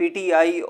PTI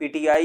PTI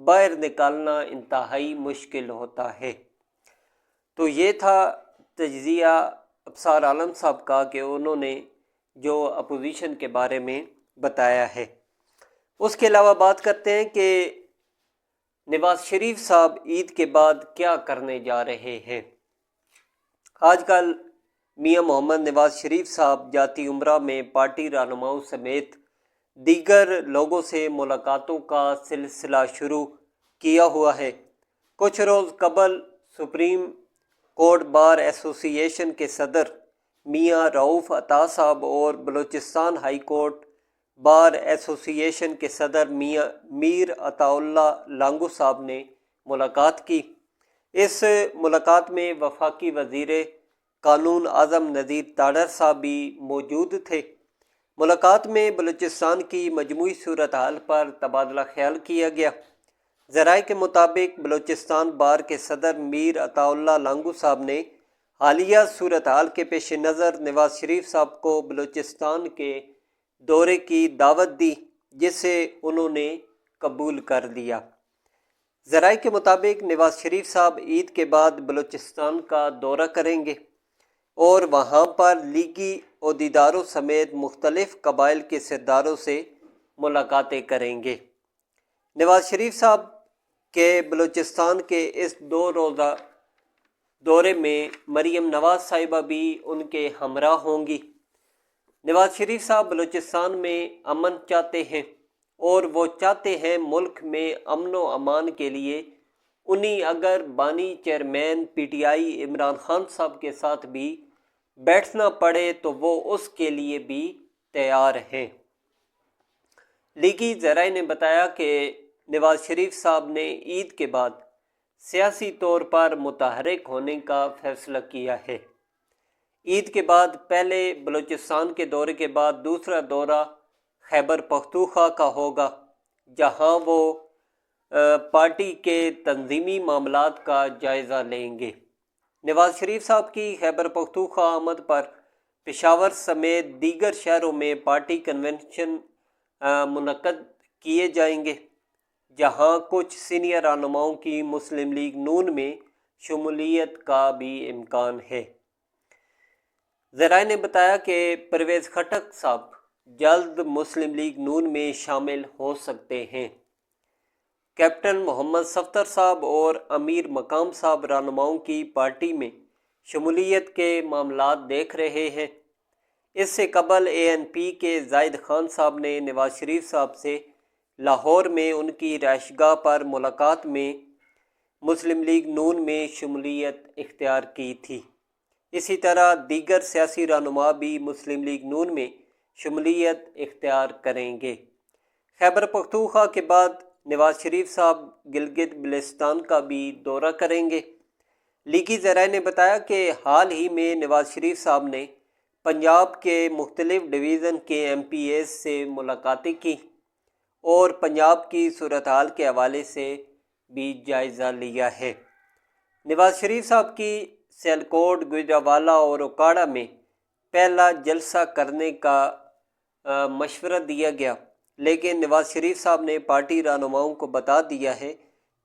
باہر نکالنا انتہائی مشکل ہوتا ہے۔ تو یہ تھا تجزیہ ابصار عالم صاحب کا کہ انہوں نے جو اپوزیشن کے بارے میں بتایا ہے۔ اس کے علاوہ بات کرتے ہیں کہ نواز شریف صاحب عید کے بعد کیا کرنے جا رہے ہیں۔ آج کل میاں محمد نواز شریف صاحب جاتی عمرہ میں پارٹی رہنماؤں سمیت دیگر لوگوں سے ملاقاتوں کا سلسلہ شروع کیا ہوا ہے۔ کچھ روز قبل سپریم کورٹ بار ایسوسی ایشن کے صدر میاں رؤف عطا صاحب اور بلوچستان ہائی کورٹ بار ایسوسی ایشن کے صدر میاں میر عطا اللہ لانگو صاحب نے ملاقات کی۔ اس ملاقات میں وفاقی وزیر قانون اعظم نذیر تاڑر صاحب بھی موجود تھے۔ ملاقات میں بلوچستان کی مجموعی صورتحال پر تبادلہ خیال کیا گیا۔ ذرائع کے مطابق بلوچستان بار کے صدر میر عطا اللہ لانگو صاحب نے حالیہ صورتحال کے پیش نظر نواز شریف صاحب کو بلوچستان کے دورے کی دعوت دی، جسے انہوں نے قبول کر لیا۔ ذرائع کے مطابق نواز شریف صاحب عید کے بعد بلوچستان کا دورہ کریں گے اور وہاں پر لیگی عہدیداروں سمیت مختلف قبائل کے سرداروں سے ملاقاتیں کریں گے۔ نواز شریف صاحب کے بلوچستان کے اس 2 روزہ دورے میں مریم نواز صاحبہ بھی ان کے ہمراہ ہوں گی۔ نواز شریف صاحب بلوچستان میں امن چاہتے ہیں اور وہ چاہتے ہیں ملک میں امن و امان کے لیے انہیں اگر بانی chairman P T I Imran Khan صاحب کے ساتھ بھی بیٹھنا پڑے تو وہ اس کے لیے بھی تیار ہیں۔ لیگی ذرائع نے بتایا کہ نواز شریف صاحب نے عید کے بعد سیاسی طور پر متحرک ہونے کا فیصلہ کیا ہے۔ عید کے بعد پہلے بلوچستان کے دورے کے بعد دوسرا دورہ خیبر پختونخوا کا ہوگا، جہاں وہ پارٹی کے تنظیمی معاملات کا جائزہ لیں گے۔ نواز شریف صاحب کی خیبر پختونخوا آمد پر پشاور سمیت دیگر شہروں میں پارٹی کنونشن منعقد کیے جائیں گے، جہاں کچھ سینئر رہنماؤں کی مسلم لیگ نون میں شمولیت کا بھی امکان ہے۔ ذرائع نے بتایا کہ پرویز خٹک صاحب جلد مسلم لیگ نون میں شامل ہو سکتے ہیں۔ کیپٹن محمد صفدر صاحب اور امیر مقام صاحب رہنماؤں کی پارٹی میں شمولیت کے معاملات دیکھ رہے ہیں۔ اس سے قبل اے این پی کے زاہد خان صاحب نے نواز شریف صاحب سے لاہور میں ان کی رہائش گاہ پر ملاقات میں مسلم لیگ نون میں شمولیت اختیار کی تھی۔ اسی طرح دیگر سیاسی رہنما بھی مسلم لیگ نون میں شمولیت اختیار کریں گے۔ خیبر پختونخوا کے بعد نواز شریف صاحب گلگت بلتستان کا بھی دورہ کریں گے۔ لیگی ذرائع نے بتایا کہ حال ہی میں نواز شریف صاحب نے پنجاب کے مختلف ڈویژن کے ایم پی ایز سے ملاقاتیں کی اور پنجاب کی صورتحال کے حوالے سے بھی جائزہ لیا ہے۔ نواز شریف صاحب کی سیالکوٹ، گوجرانوالہ اور اوکاڑہ میں پہلا جلسہ کرنے کا مشورہ دیا گیا، لیکن نواز شریف صاحب نے پارٹی رہنماؤں کو بتا دیا ہے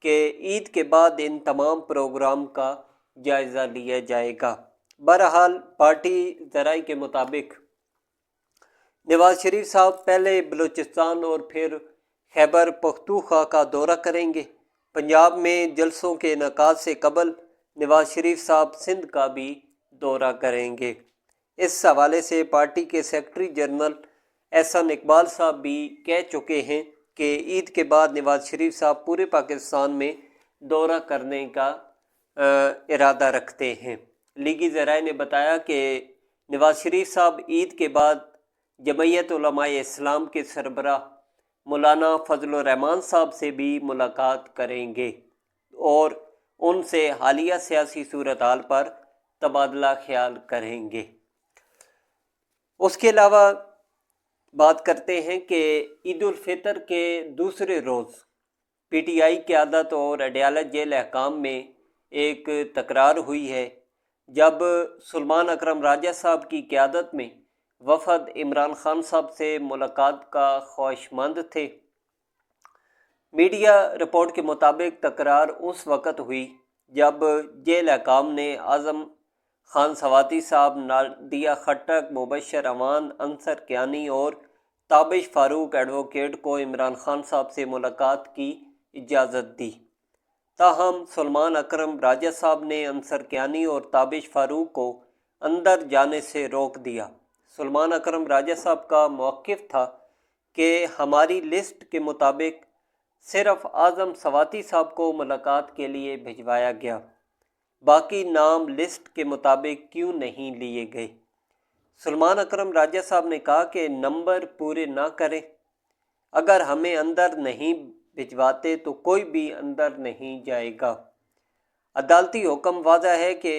کہ عید کے بعد ان تمام پروگرام کا جائزہ لیا جائے گا۔ بہرحال پارٹی ذرائع کے مطابق نواز شریف صاحب پہلے بلوچستان اور پھر خیبر پختونخوا کا دورہ کریں گے۔ پنجاب میں جلسوں کے انعقاد سے قبل نواز شریف صاحب سندھ کا بھی دورہ کریں گے۔ اس حوالے سے پارٹی کے سیکرٹری جنرل احسن اقبال صاحب بھی کہہ چکے ہیں کہ عید کے بعد نواز شریف صاحب پورے پاکستان میں دورہ کرنے کا ارادہ رکھتے ہیں۔ لیگی ذرائع نے بتایا کہ نواز شریف صاحب عید کے بعد جمعیت علماء اسلام کے سربراہ مولانا فضل الرحمان صاحب سے بھی ملاقات کریں گے اور ان سے حالیہ سیاسی صورتحال پر تبادلہ خیال کریں گے۔ اس کے علاوہ بات کرتے ہیں کہ عید الفطر کے دوسرے روز پی ٹی آئی قیادت اور اڈیالہ جیل حکام میں ایک تکرار ہوئی ہے، جب سلمان اکرم راجہ صاحب کی قیادت میں وفد عمران خان صاحب سے ملاقات کا خواہشمند تھے۔ میڈیا رپورٹ کے مطابق تکرار اس وقت ہوئی جب جیل حکام نے اعظم خان سواتی صاحب، نادیہ خٹک، مبشر امان، انصر کیانی اور تابش فاروق ایڈوکیٹ کو عمران خان صاحب سے ملاقات کی اجازت دی۔ تاہم سلمان اکرم راجہ صاحب نے انصر کیانی اور تابش فاروق کو اندر جانے سے روک دیا۔ سلمان اکرم راجہ صاحب کا موقف تھا کہ ہماری لسٹ کے مطابق صرف اعظم سواتی صاحب کو ملاقات کے لیے بھجوایا گیا، باقی نام لسٹ کے مطابق کیوں نہیں لیے گئے؟ سلمان اکرم راجہ صاحب نے کہا کہ نمبر پورے نہ کریں، اگر ہمیں اندر نہیں بھجواتے تو کوئی بھی اندر نہیں جائے گا۔ عدالتی حکم واضح ہے کہ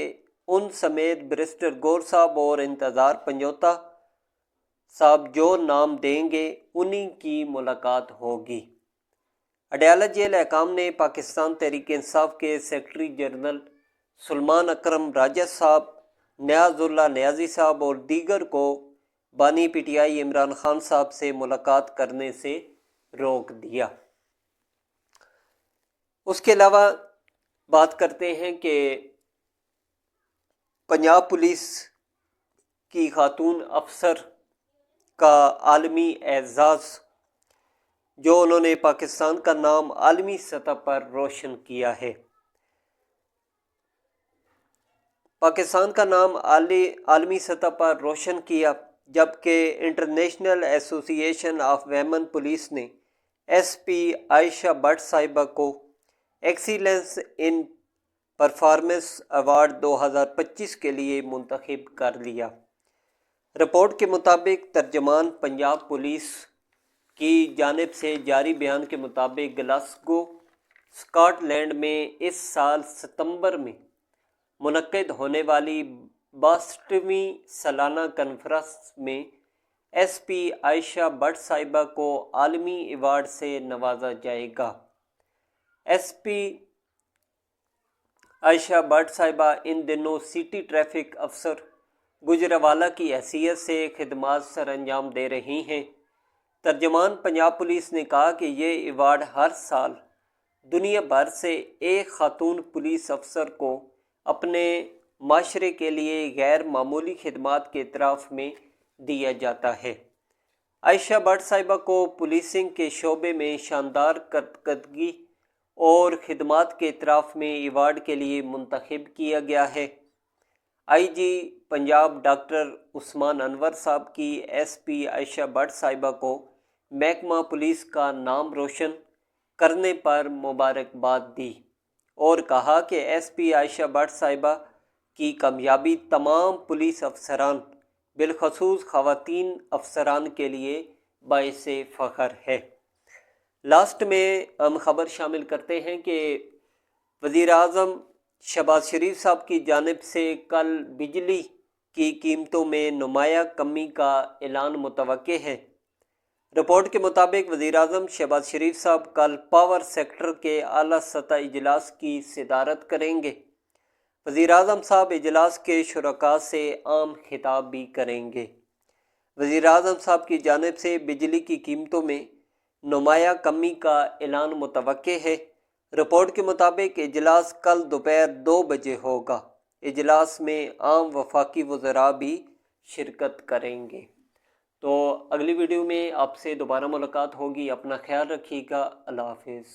ان سمیت بیرسٹر گور صاحب اور انتظار پنجوتا صاحب جو نام دیں گے انہی کی ملاقات ہوگی۔ اڈیالہ جیل حکام نے پاکستان تحریک انصاف کے سیکرٹری جنرل سلمان اکرم راجہ صاحب، نیاز اللہ نیازی صاحب اور دیگر کو بانی P T I Imran Khan صاحب سے ملاقات کرنے سے روک دیا۔ اس کے علاوہ بات کرتے ہیں کہ پنجاب پولیس کی خاتون افسر کا عالمی اعزاز، جو انہوں نے پاکستان کا نام عالمی سطح پر روشن کیا ہے۔ پاکستان کا نام عالمی سطح پر روشن کیا، جبکہ انٹرنیشنل ایسوسی ایشن آف ویمن پولیس نے ایس پی عائشہ بٹ صاحبہ کو ایکسیلنس ان پرفارمنس ایوارڈ 2025 کے لیے منتخب کر لیا۔ رپورٹ کے مطابق ترجمان پنجاب پولیس کی جانب سے جاری بیان کے مطابق گلاسگو، اسکاٹ لینڈ میں اس سال ستمبر میں منعقد ہونے والی 62ویں سالانہ کانفرنس میں ایس پی عائشہ بٹ صاحبہ کو عالمی ایوارڈ سے نوازا جائے گا۔ ایس پی عائشہ بٹ صاحبہ ان دنوں سٹی ٹریفک افسر گجرانوالہ کی حیثیت سے خدمات سر انجام دے رہی ہیں۔ ترجمان پنجاب پولیس نے کہا کہ یہ ایوارڈ ہر سال دنیا بھر سے ایک خاتون پولیس افسر کو اپنے معاشرے کے لیے غیر معمولی خدمات کے اعتراف میں دیا جاتا ہے۔ عائشہ بٹ صاحبہ کو پولیسنگ کے شعبے میں شاندار کارکردگی اور خدمات کے اعتراف میں ایوارڈ کے لیے منتخب کیا گیا ہے۔ آئی جی پنجاب ڈاکٹر عثمان انور صاحب کی ایس پی عائشہ بٹ صاحبہ کو محکمہ پولیس کا نام روشن کرنے پر مبارکباد دی اور کہا کہ ایس پی عائشہ بٹ صاحبہ کی کامیابی تمام پولیس افسران، بالخصوص خواتین افسران کے لیے باعث فخر ہے۔ لاسٹ میں ہم خبر شامل کرتے ہیں کہ وزیر اعظم شہباز شریف صاحب کی جانب سے کل بجلی کی قیمتوں میں نمایاں کمی کا اعلان متوقع ہے۔ رپورٹ کے مطابق وزیر اعظم شہباز شریف صاحب کل پاور سیکٹر کے اعلیٰ سطح اجلاس کی صدارت کریں گے۔ وزیر اعظم صاحب اجلاس کے شرکاء سے عام خطاب بھی کریں گے۔ وزیر اعظم صاحب کی جانب سے بجلی کی قیمتوں میں نمایاں کمی کا اعلان متوقع ہے۔ رپورٹ کے مطابق اجلاس کل دوپہر 2 بجے ہوگا۔ اجلاس میں عام وفاقی وزراء بھی شرکت کریں گے۔ تو اگلی ویڈیو میں آپ سے دوبارہ ملاقات ہوگی۔ اپنا خیال رکھیے گا۔ اللہ حافظ۔